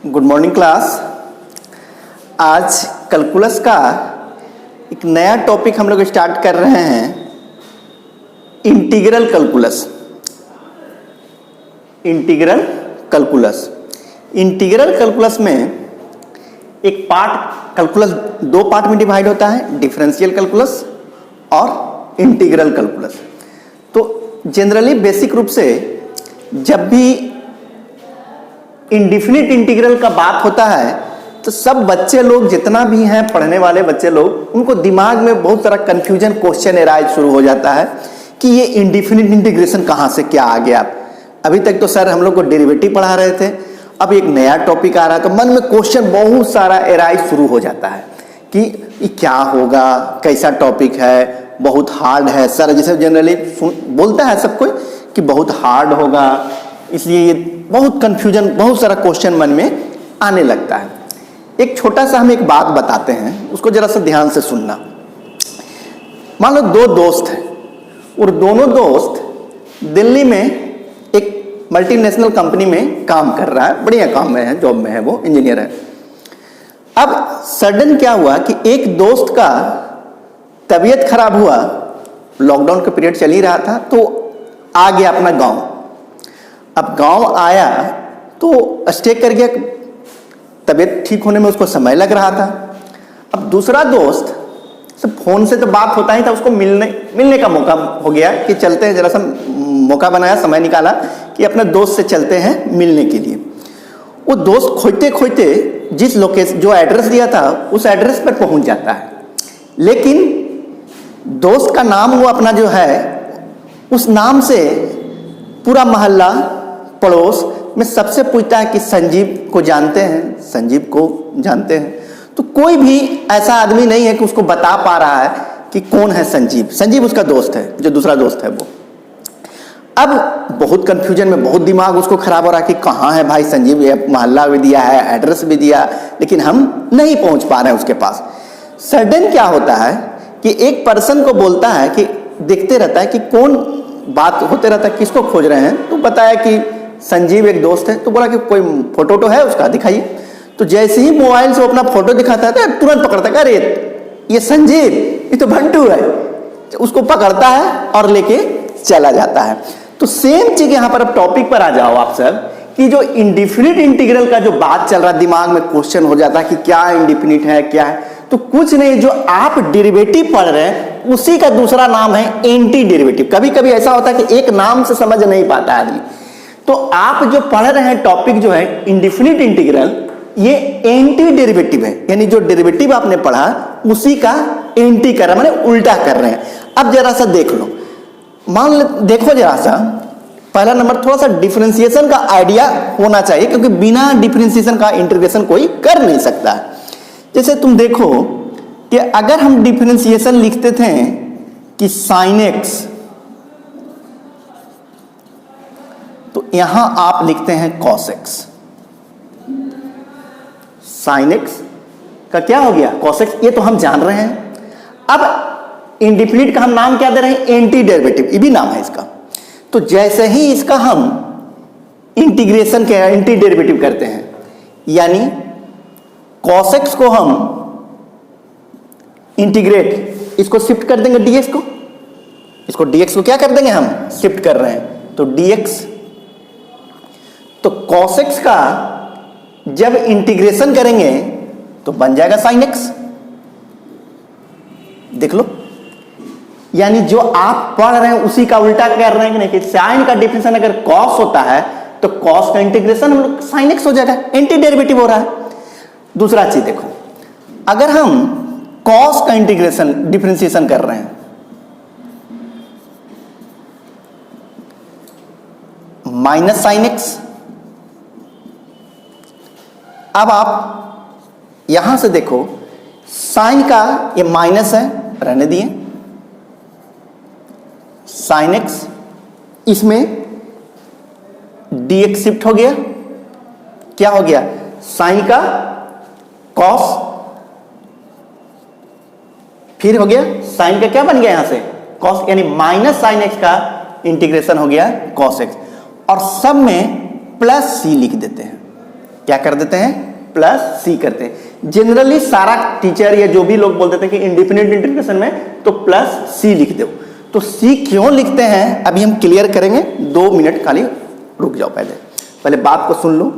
Good morning class. आज calculus का एक नया टॉपिक हम लोग स्टार्ट कर रहे हैं, integral calculus. Integral calculus integral calculus में एक पार्ट कैलकुलस दो पार्ट में डिवाइड होता है, डिफरेंशियल कैलकुलस और इंटीग्रल कैलकुलस। तो जनरली बेसिक रूप से जब भी इंडिफिनिट इंटीग्रल का बात होता है तो सब बच्चे लोग जितना भी हैं पढ़ने वाले बच्चे लोग, उनको दिमाग में बहुत सारा कंफ्यूजन क्वेश्चन एराइज शुरू हो जाता है कि ये इंडिफिनिट इंटीग्रेशन कहाँ से क्या आ गया। अभी तक तो सर हम लोग को डेरिवेटिव पढ़ा रहे थे, अब एक नया टॉपिक आ रहा है तो मन में क्वेश्चन बहुत सारा एराइज शुरू हो जाता है कि ये क्या होगा, कैसा टॉपिक है, बहुत हार्ड है सर। जैसे जनरली बोलता है सब कोई कि बहुत हार्ड होगा, इसलिए ये बहुत कंफ्यूजन, बहुत सारा क्वेश्चन मन में आने लगता है। एक छोटा सा हम एक बात बताते हैं, उसको जरा सा ध्यान से सुनना। मान लो दो दोस्त हैं और दोनों दोस्त दिल्ली में एक मल्टीनेशनल कंपनी में काम कर रहा है, बढ़िया काम में है, जॉब में है, वो इंजीनियर है। अब सडन क्या हुआ कि एक दोस्त का तबीयत खराब हुआ, लॉकडाउन का पीरियड चल ही रहा था, तो आ गया अपना गांव। अब गांव आया तो स्टे कर गया, तबीयत ठीक होने में उसको समय लग रहा था। अब दूसरा दोस्त सब फोन से तो बात होता ही था, उसको मिलने का मौका हो गया कि चलते हैं, जरा सा मौका बनाया, समय निकाला कि अपने दोस्त से चलते हैं मिलने के लिए। वो दोस्त खोजते खोजते जिस लोकेशन, जो एड्रेस दिया था उस एड्रेस पर पहुंच जाता है, लेकिन दोस्त का नाम वो अपना जो है उस नाम से पूरा मोहल्ला पड़ोस में सबसे पूछता है कि संजीव को जानते हैं, संजीव को जानते हैं। तो कोई भी ऐसा आदमी नहीं है कि उसको बता पा रहा है कि कौन है संजीव। संजीव उसका दोस्त है, जो दूसरा दोस्त है वो। अब बहुत कंफ्यूजन में, बहुत दिमाग उसको खराब हो रहा है कि कहाँ है भाई संजीव, ये मोहल्ला भी दिया है, एड्रेस भी दिया, लेकिन हम नहीं पहुंच पा रहे हैं उसके पास। सडन क्या होता है कि एक पर्सन को बोलता है कि देखते रहता है कि कौन बात होते रहता है, किसको खोज रहे हैं। तो बताया कि संजीव एक दोस्त है। तो बोला कि कोई फोटो तो है उसका, दिखाइए। तो जैसे ही मोबाइल से अपना फोटो दिखाता है तो तुरंत पकड़ता है, अरे ये संजीव, ये तो भंटू है। उसको पकड़ता है और लेके चला जाता है। तो सेम चीज यहां पर अब टॉपिक पर आ जाओ आप सब कि जो इंडिफिनिट इंटीग्रल का जो बात चल रहा है, दिमाग में क्वेश्चन हो जाता है कि क्या इंडिफिनिट है, क्या है। तो कुछ नहीं, जो आप डेरिवेटिव पढ़ रहे हैं उसी का दूसरा नाम है एंटी डेरिवेटिव। कभी कभी ऐसा होता है कि एक नाम से समझ नहीं पाता आदमी। तो आप जो पढ़ रहे हैं टॉपिक जो है इंडिफिनिट इंटीग्रल, ये एंटी डेरिवेटिव है, यानी जो डेरिवेटिव आपने पढ़ा उसी का एंटी कर रहे हैं, माने उल्टा कर रहे हैं। अब जरा सा देख लो, मान लो, देखो जरा सा, पहला नंबर थोड़ा सा डिफरेंशिएशन का आइडिया होना चाहिए, क्योंकि बिना डिफरेंशिएशन का इंटीग्रेशन कोई कर नहीं सकता है। जैसे तुम देखो कि अगर हम डिफरेंशिएशन लिखते थे कि साइन एक्स, तो यहां आप लिखते हैं कॉस एक्स। साइन एक्स का क्या हो गया, कॉस एक्स, ये तो हम जान रहे हैं। अब इंडिफिनिट का हम नाम क्या दे रहे हैं, एंटी डेरिवेटिव, ये भी नाम है इसका। तो जैसे ही इसका हम इंटीग्रेशन के एंटी डेरिवेटिव करते हैं, यानी cos x को हम इंटीग्रेट, इसको शिफ्ट कर देंगे dx को, इसको dx को क्या कर देंगे, हम शिफ्ट कर रहे हैं, तो dx। तो cos x का जब इंटीग्रेशन करेंगे तो बन जाएगा sin x। देख लो, यानी जो आप पढ़ रहे हैं उसी का उल्टा कर रहे हैं कि नहीं, कि sin का डिफरेंशिएशन अगर cos होता है तो cos का इंटीग्रेशन हम लोग sin x हो जाएगा, एंटी डेरिवेटिव हो रहा है। दूसरा चीज देखो, अगर हम cos का इंटीग्रेशन डिफरेंशिएशन कर रहे हैं, माइनस साइन एक्स। अब आप यहां से देखो, साइन का ये माइनस है, रहने दिए, साइन एक्स, इसमें dx शिफ्ट हो गया, क्या हो गया, साइन का कॉस, फिर हो गया साइन का क्या बन गया यहां से, कॉस, यानी माइनस साइन एक्स का इंटीग्रेशन हो गया कॉस एक्स। और सब में प्लस सी लिख देते हैं, क्या कर देते हैं, प्लस सी करते हैं। जनरली सारा टीचर या जो भी लोग बोल देते हैं कि इंडिपेंडेंट इंटीग्रेशन में तो प्लस सी लिख दो। तो सी क्यों लिखते हैं अभी हम क्लियर करेंगे, 2 मिनट खाली रुक जाओ, पहले बात को सुन लो।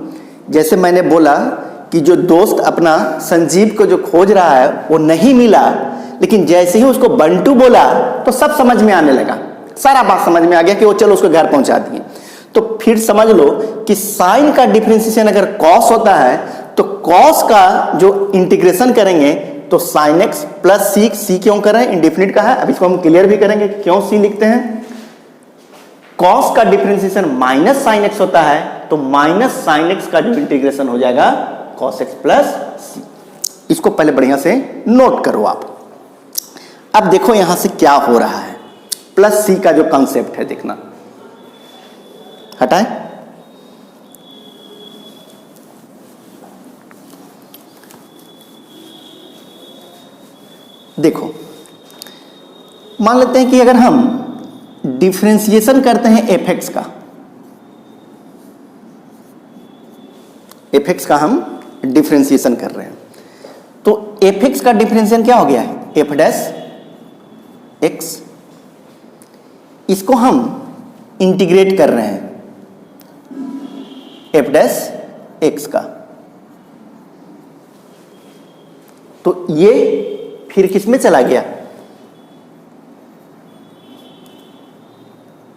जैसे मैंने बोला कि जो दोस्त अपना संजीव को जो खोज रहा है वो नहीं मिला, लेकिन जैसे ही उसको बंटू बोला तो सब समझ में आने लगा, सारा बात समझ में आ गया कि वो चलो उसको घर पहुंचा दिए। तो फिर समझ लो कि साइन का डिफरेंशिएशन अगर कॉस होता है तो कॉस का जो इंटीग्रेशन करेंगे तो साइन एक्स प्लस सी, सी क्यों कर रहे हैं, इंडेफिनिट का है। अब इसको हम क्लियर भी करेंगे क्यों सी लिखते हैं। कॉस का डिफरेंशिएशन माइनस साइन एक्स होता है तो माइनस साइन एक्स का जो इंटीग्रेशन हो जाएगा कॉस एक्स प्लस सी। इसको पहले बढ़िया से नोट करो आप। अब देखो यहां से क्या हो रहा है, प्लस सी का जो कंसेप्ट है देखना, हटाएं। देखो मान लेते हैं कि अगर हम डिफरेंशिएशन करते हैं एफ एक्स का हम डिफरेंशिएशन कर रहे हैं तो एफ एक्स का डिफरेंशिएशन क्या हो गया है, एफ डैश एक्स। इसको हम इंटीग्रेट कर रहे हैं एफ डैश एक्स का, तो ये फिर किस में चला गया,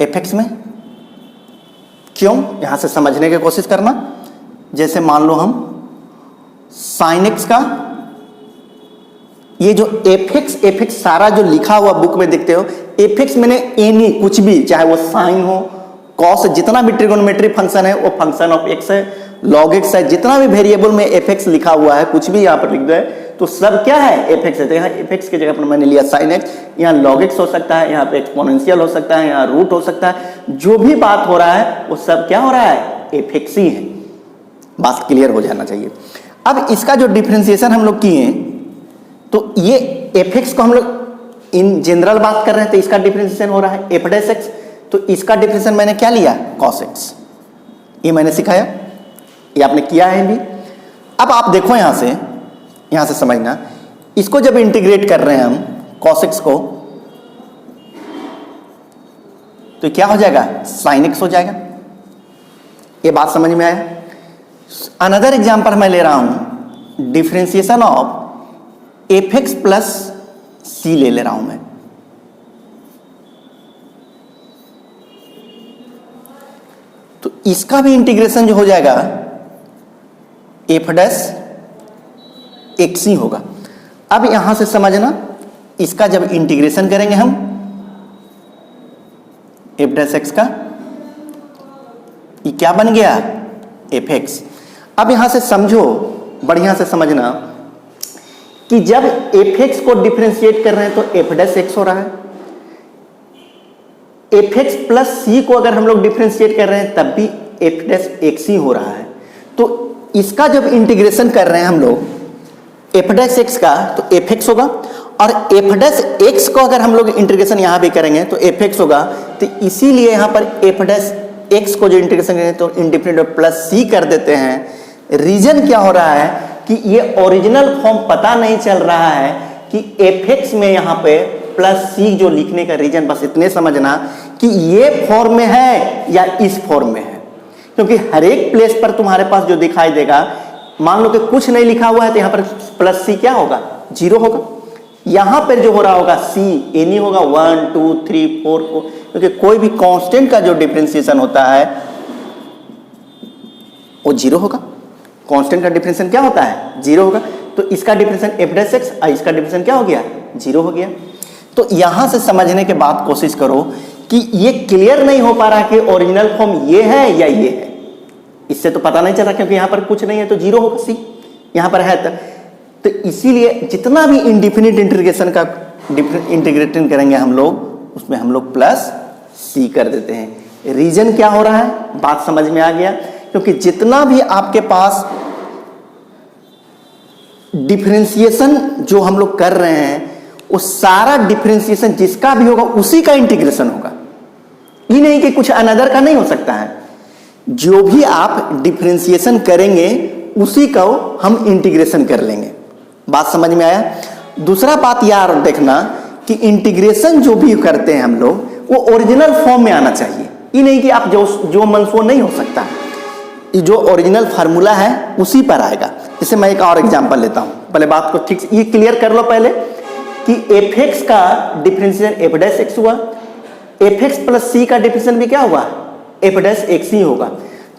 एफ एक्स में। क्यों, यहां से समझने की कोशिश करना। जैसे मान लो हम साइन एक्स का ये जो एफ एक्स सारा जो लिखा हुआ बुक में देखते हो, एफ एक्स मैंने एनी कुछ भी, चाहे वो साइन हो, कॉस, जितना भी ट्रिगोनोमेट्री फंक्शन है वो फंक्शन ऑफ एक्स है, लॉग एक्स है, जितना भी वेरिएबल में एफ एक्स लिखा हुआ है कुछ भी यहां पर लिख दो है तो सब क्या है, एफ एक्स है। तो यहाँ एफ एक्स की जगह पर मैंने लिया साइन एक्स, यहाँ लॉग एक्स हो सकता है, यहाँ पे एक्सपोनेंशियल हो सकता है, यहाँ रूट हो सकता है, जो भी बात हो रहा है वो सब क्या हो रहा है, एफ एक्स ही है। बात क्लियर हो जाना चाहिए। अब इसका जो डिफरेंशिएशन हम लोग किए तो ये एफ एक्स को हम लोग इन जनरल बात कर रहे हैं तो इसका डिफरेंशिएशन हो रहा है एफ डैश एक्स, तो इसका डिफरेंशिएशन मैंने क्या लिया, कॉस एक्स। ये मैंने सिखाया, ये आपने किया है भी। अब आप देखो यहां से समझना, इसको जब इंटीग्रेट कर रहे हैं हम कॉस एक्स को तो क्या हो जाएगा, साइन एक्स हो जाएगा। ये बात समझ में आया। अनदर एग्जांपल मैं ले रहा हूं, differentiation of f x plus c ले रहा हूं मैं। तो इसका भी इंटीग्रेशन जो हो जाएगा एफ डैश एक्स ही होगा। अब यहां से समझना, इसका जब इंटीग्रेशन करेंगे हम एफ डैश एक्स का, ये क्या बन गया, एफ एक्स। अब यहां से समझो, बढ़िया से समझना कि जब एफ एक्स को डिफरेंशिएट कर रहे हैं तो एफ डैश एक्स हो रहा है, एफ एक्स प्लस सी को अगर हम लोग डिफरेंशिएट कर रहे हैं तब भी एफ डैश एक्स ही हो रहा है। तो इसका जब इंटीग्रेशन कर रहे हैं हम लोग एफ डैश एक्स का तो एफ एक्स होगा, और एफ डैश एक्स को अगर हम लोग इंटीग्रेशन यहां भी करेंगे तो एफ एक्स होगा। तो इसीलिए यहां पर एफ डैश एक्स को जो इंटीग्रेशन करेंगे तो इंडिपेंडेंट प्लस सी कर देते हैं। रीजन क्या हो रहा है कि ये ओरिजिनल फॉर्म पता नहीं चल रहा है कि एफ एक्स में यहां पे प्लस सी जो लिखने का रीजन, बस इतने समझना कि ये फॉर्म में है या इस फॉर्म में है, क्योंकि हर एक प्लेस पर तुम्हारे पास जो दिखाई देगा, मान लो कि कुछ नहीं लिखा हुआ है तो यहां पर प्लस सी क्या होगा, 0 होगा। यहां पर जो हो रहा होगा सी एनी होगा 1 2 3 4 को, क्योंकि कोई भी कांस्टेंट का जो डिफरेंशिएशन होता है वो 0 होगा। कांस्टेंट का डिफरेंशिएशन क्या होता है, 0 होगा। तो इसका डिफरेंशिएशन एफ डैश एक्स और इसका डिफरेंशिएशन क्या हो गया, 0 हो गया। तो यहां से समझने के बाद कोशिश करो कि ये क्लियर नहीं हो पा रहा कि ओरिजिनल फॉर्म ये है या ये है, इससे तो पता नहीं चल रहा क्योंकि यहां पर कुछ नहीं है तो 0 होगा सी, यहां पर है तो इसीलिए जितना भी इंडिफिनिट इंटीग्रेशन का इंटीग्रेटिंग करेंगे हम लोग उसमें हम लोग प्लस सी कर देते हैं। रीजन क्या हो रहा है, बात समझ में आ गया, क्योंकि जितना भी आपके पास डिफरेंशिएशन जो हम लोग कर रहे हैं वो सारा डिफरेंशिएशन जिसका भी होगा उसी का इंटीग्रेशन होगा, ये नहीं कि कुछ अनदर का नहीं हो सकता है। जो भी आप डिफरेंशिएशन करेंगे उसी को हम इंटीग्रेशन कर लेंगे। बात समझ में आया? दूसरा बात यार देखना कि इंटीग्रेशन जो भी करते हैं हम लोग वो ओरिजिनल फॉर्म में आना चाहिए। ये नहीं कि आप जो मन सो नहीं हो सकता, ये जो ओरिजिनल फार्मूला है उसी पर आएगा। जैसे मैं एक और एग्जांपल लेता हूं, पहले बात को ठीक से ये क्लियर कर लो पहले कि एफ एक्स का डिफरेंशियल एफ डैश एक्स हुआ, एफ एक्स प्लस सी का डिफरेंशियल भी क्या हुआ, एफ डैश एक्स ही होगा।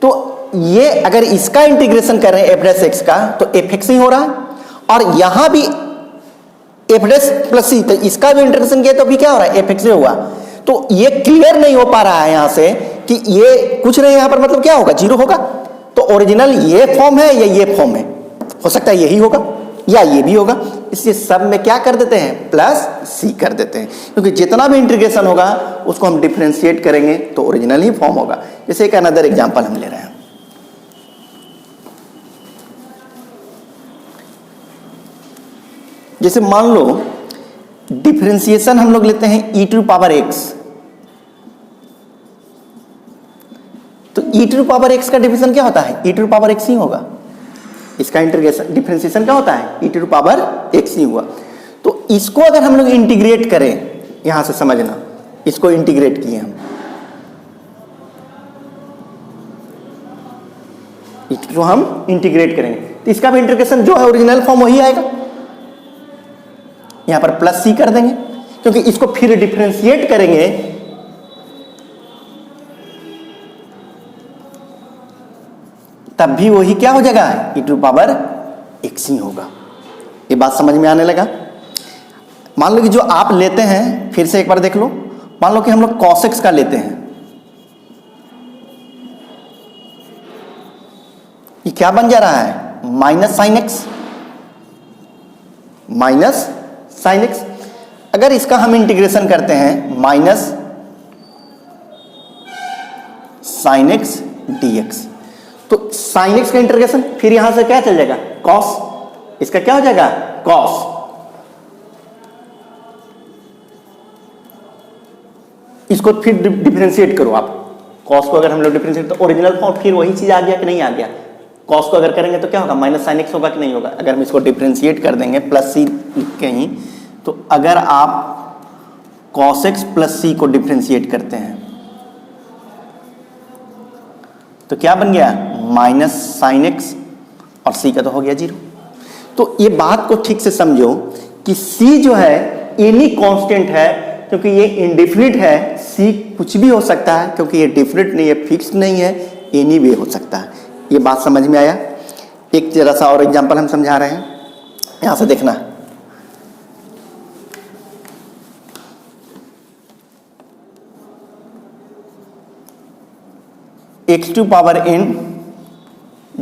तो ये अगर इसका इंटीग्रेशन कर रहे हैं एफ डैश एक्स का तो एफ एक्स ही हो रहा है, और यहां भी एफ डैश प्लस सी, तो इसका भी इंटीग्रेशन किया तो भी क्या हो रहा है, एफ एक्स ही होगा। तो ये क्लियर नहीं हो पा रहा है यहां से कि ये कुछ नहीं, यहां पर मतलब क्या होगा, जीरो होगा। तो ओरिजिनल ये फॉर्म है या ये फॉर्म है, हो सकता है यही होगा या ये भी होगा, इसलिए सब में क्या कर देते हैं, प्लस सी कर देते हैं, क्योंकि जितना भी इंटीग्रेशन होगा उसको हम डिफरेंशिएट करेंगे तो ओरिजिनल ही फॉर्म होगा। जैसे एक अनदर एग्जांपल हम ले रहे हैं, जैसे मान लो डिफरेंशिएशन हम लोग लेते हैं e टू पावर x, तो e टू पावर x का डिफरेंशिएशन क्या होता है, e टू पावर x ही होगा। इसका इंटीग्रेशन डिफरेंशिएशन क्या होता है, e टू पावर x ही हुआ। तो इसको अगर हम लोग इंटीग्रेट करें, यहां से समझना, इसको इंटीग्रेट किए हम, इसको हम इंटीग्रेट करेंगे तो इसका भी इंटीग्रेशन जो है ओरिजिनल फॉर्म वही आएगा। यहां पर प्लस सी कर देंगे, क्योंकि इसको फिर डिफरेंशिएट करेंगे तब भी वही क्या हो जाएगा, e टू पावर x ही होगा। ये बात समझ में आने लगा? मान लो कि जो आप लेते हैं, फिर से एक बार देख लो, मान लो कि हम लोग cos x का लेते हैं, ये क्या बन जा रहा है, minus sine x, minus sine x. अगर इसका हम इंटीग्रेशन करते हैं minus sine x D x, तो साइन एक्स का इंटीग्रेशन फिर यहां से क्या चल जाएगा, कॉस, इसका क्या हो जाएगा, कॉस। इसको फिर डिफरेंशिएट करो आप, कॉस को अगर हम लोग डिफरेंशिएट तो ओरिजिनल फॉर्म फिर वही चीज आ गया कि नहीं आ गया। कॉस को अगर करेंगे तो क्या होगा, माइनस साइन एक्स होगा कि नहीं होगा। अगर हम इसको डिफरेंशिएट कर देंगे प्लस सी लिख के ही, तो अगर आप कॉस एक्स प्लस सी को डिफरेंशिएट करते हैं तो क्या बन गया, माइनस साइन एक्स, और सी का तो हो गया जीरो। तो ये बात को ठीक से समझो कि सी जो है एनी कांस्टेंट है, क्योंकि ये इंडेफिनिट है। सी कुछ भी हो सकता है, क्योंकि ये डेफिनिट नहीं है, फिक्स नहीं है, एनी वे हो सकता है। ये बात समझ में आया? एक जरा सा और एग्जांपल हम समझा रहे हैं, यहां से देखना। X to power n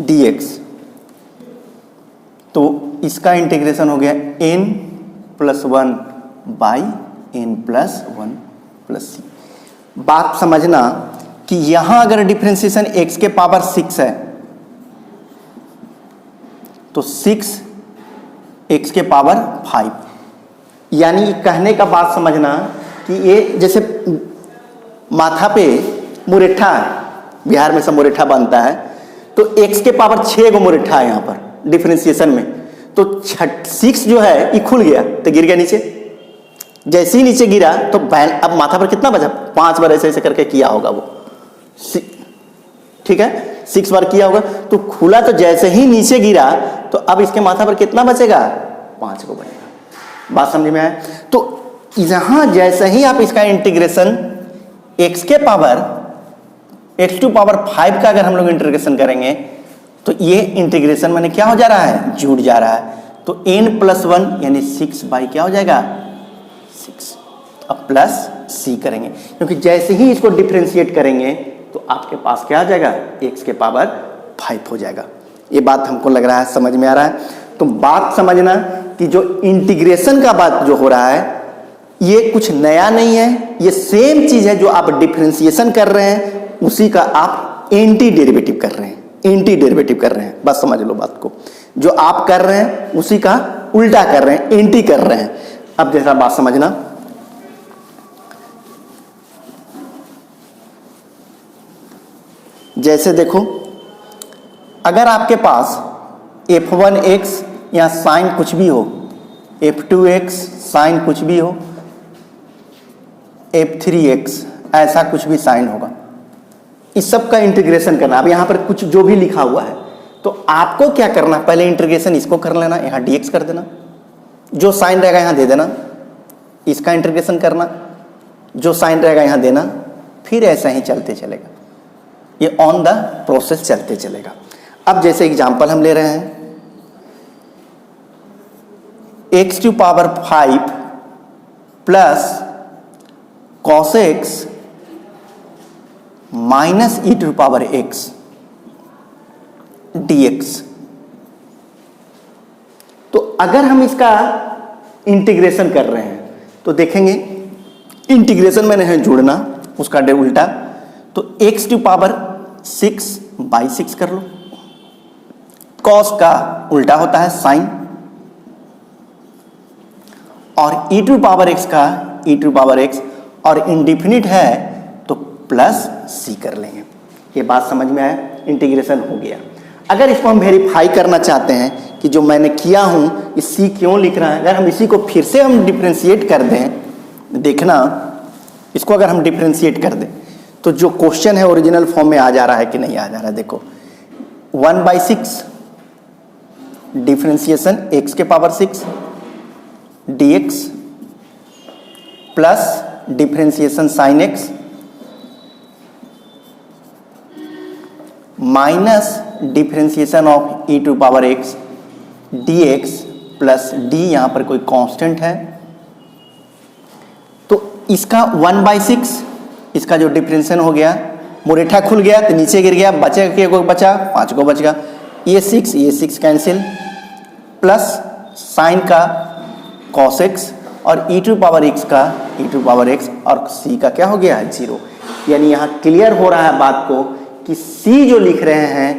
dx, तो इसका इंटीग्रेशन हो गया n plus one by n plus one plus c. बात समझना कि यहां अगर डिफरेंशिएशन x के पावर 6 है तो 6 x के पावर 5, यानी कहने का बात समझना कि ये जैसे माथा पे मुरेठा है, बिहार में सब मुरेठा बनता है, तो x के पावर 6 को मुरेठा है यहां पर डिफरेंशिएशन में, तो 6 जो है ये खुल गया तो गिर गया नीचे। जैसे ही नीचे गिरा तो अब माथा पर कितना बचा, 5 बार ऐसे ऐसे करके किया होगा वो, ठीक है, 6 बार किया होगा तो खुला, तो जैसे ही नीचे गिरा तो अब इसके माथा पर कितना बचेगा, 5 को बनेगा। बात समझ में आया? तो यहां जैसे ही आप इसका इंटीग्रेशन x के पावर x टू पावर 5 का अगर हम लोग इंटीग्रेशन करेंगे तो ये इंटीग्रेशन माने क्या हो जा रहा है, जुड़ जा रहा है। तो n प्लस 1 यानी 6 बाई क्या हो जाएगा, 6। अब प्लस c करेंगे, क्योंकि जैसे ही इसको डिफरेंशिएट करेंगे तो आपके पास क्या आ जाएगा, x के पावर 5 हो जाएगा। ये बात हमको लग रहा है समझ में आ रहा है? तो बात समझना कि जो इंटीग्रेशन का बात जो हो रहा है ये कुछ नया नहीं है, ये सेम चीज है जो आप डिफरेंशिएशन कर रहे हैं उसी का आप एंटी डेरिवेटिव कर रहे हैं, एंटी डेरिवेटिव कर रहे हैं। बस समझ लो बात को, जो आप कर रहे हैं उसी का उल्टा कर रहे हैं, एंटी कर रहे हैं। अब जैसा बात समझना, जैसे देखो अगर आपके पास f1x या साइन कुछ भी हो, f2x साइन कुछ भी हो, f3x ऐसा कुछ भी साइन होगा, इस सब का इंटीग्रेशन करना। अब यहाँ पर कुछ जो भी लिखा हुआ है तो आपको क्या करना, पहले इंटीग्रेशन इसको कर लेना, यहाँ dx कर देना, जो साइन रहेगा यहाँ दे देना, इसका इंटीग्रेशन करना, जो साइन रहेगा यहाँ देना, फिर ऐसा ही चलते चलेगा, ये ऑन द प्रोसेस चलते चलेगा। अब जैसे एग्जांपल हम ले रहे हैं, x⁵ plus cos x minus e⁵x dx। तो अगर हम इसका इंटीग्रेशन कर रहे हैं तो देखेंगे, इंटीग्रेशन मैंने है जोड़ना, उसका उल्टा, तो x⁵ कर लो, cos का उल्टा होता है साइन, और e⁵x का e⁵x, और इंडिफिनिट है तो प्लस c कर लेंगे। ये बात समझ में आया, इंटीग्रेशन हो गया। अगर इसको हम वेरीफाई करना चाहते हैं कि जो मैंने किया हूं ये c क्यों लिख रहा है, अगर हम इसी को फिर से हम डिफ्रेंशिएट कर दें, देखना इसको अगर हम डिफ्रेंशिएट कर दें तो जो क्वेश्चन है ओरिजिनल फॉर्म में आ जा रहा है कि नहीं आ जा रहा है। देखो 1/6 differentiation x⁵ dx plus differentiation sine x minus differentiation of e⁵x dx plus d, यहां पर कोई कांस्टेंट है तो इसका 1/6, इसका जो डिफ्रेंशिएशन हो गया, मुरेठा खुल गया तो नीचे गिर गया, बचे को बचा 5 को बच गया, ये 6 कैंसिल, प्लस साइन का cos x और e⁵x का e⁵x, और c का क्या हो गया है 0। यानी यहां क्लियर हो रहा है बात को कि c जो लिख रहे हैं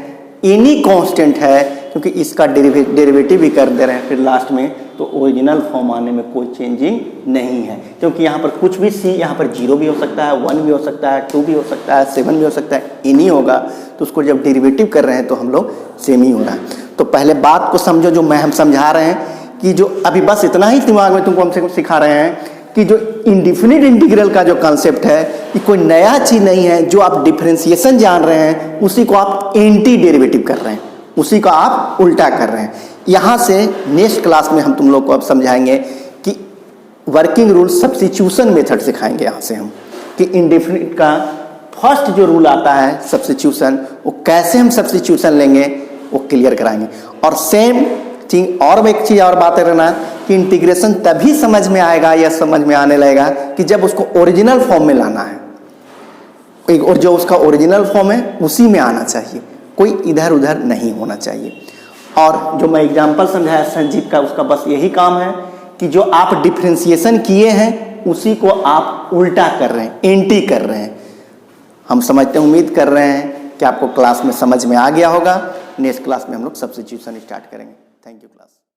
एनी कांस्टेंट है, क्योंकि इसका डेरिवेटिव भी कर दे रहे हैं फिर लास्ट में, तो ओरिजिनल फॉर्म आने में कोई चेंजिंग नहीं है, क्योंकि यहाँ पर कुछ भी c, यहाँ पर 0 भी हो सकता है, 1 भी हो सकता है, 2 भी हो सकता है, 7 भी हो सकता है, एनी होगा, तो उसको जब डेरिवेटिव कर रहे हैं तो हम लोग सेम ही हो रहा है। तो पहले बात को समझो जो हम समझा रहे हैं, कि जो अभी बस इतना ही दिमाग में तुमको हमसे सिखा रहे हैं कि जो इंडिफिनिट इंटीग्रल का जो कॉन्सेप्ट है ये कोई नया चीज नहीं है, जो आप डिफरेंशिएशन जान रहे हैं उसी को आप एंटी डेरिवेटिव कर रहे हैं, उसी को आप उल्टा कर रहे हैं। यहाँ से नेक्स्ट क्लास में हम तुम लोग को अब समझाएंगे कि वर्किंग रूल सब्स्टिट्यूशन मेथड सिखाएंगे यहाँ से हम, कि इंडिफिनिट का फर्स्ट जो रूल आता है सब्स्टिट्यूशन, वो कैसे हम सब्स्टिट्यूशन लेंगे वो क्लियर कराएंगे। और सेम थिंग, और एक चीज और बात रहना कि इंटीग्रेशन तभी समझ में आएगा या समझ में आने लगेगा कि जब उसको ओरिजिनल फॉर्म में लाना है, और जो उसका ओरिजिनल फॉर्म है उसी में आना चाहिए, कोई इधर उधर नहीं होना चाहिए। और जो मैं एग्जांपल समझाया संजीव का, उसका बस यही काम है कि जो आप डिफरेंशिएशन किए हैं उसी को आप उल्टा कर रहे हैं, एंटी कर रहे हैं। हम समझते हैं, उम्मीद कर रहे हैं कि आपको क्लास में समझ में आ गया होगा। नेक्स्ट क्लास में हम लोग सब्स्टिट्यूशन स्टार्ट करेंगे। Thank you class.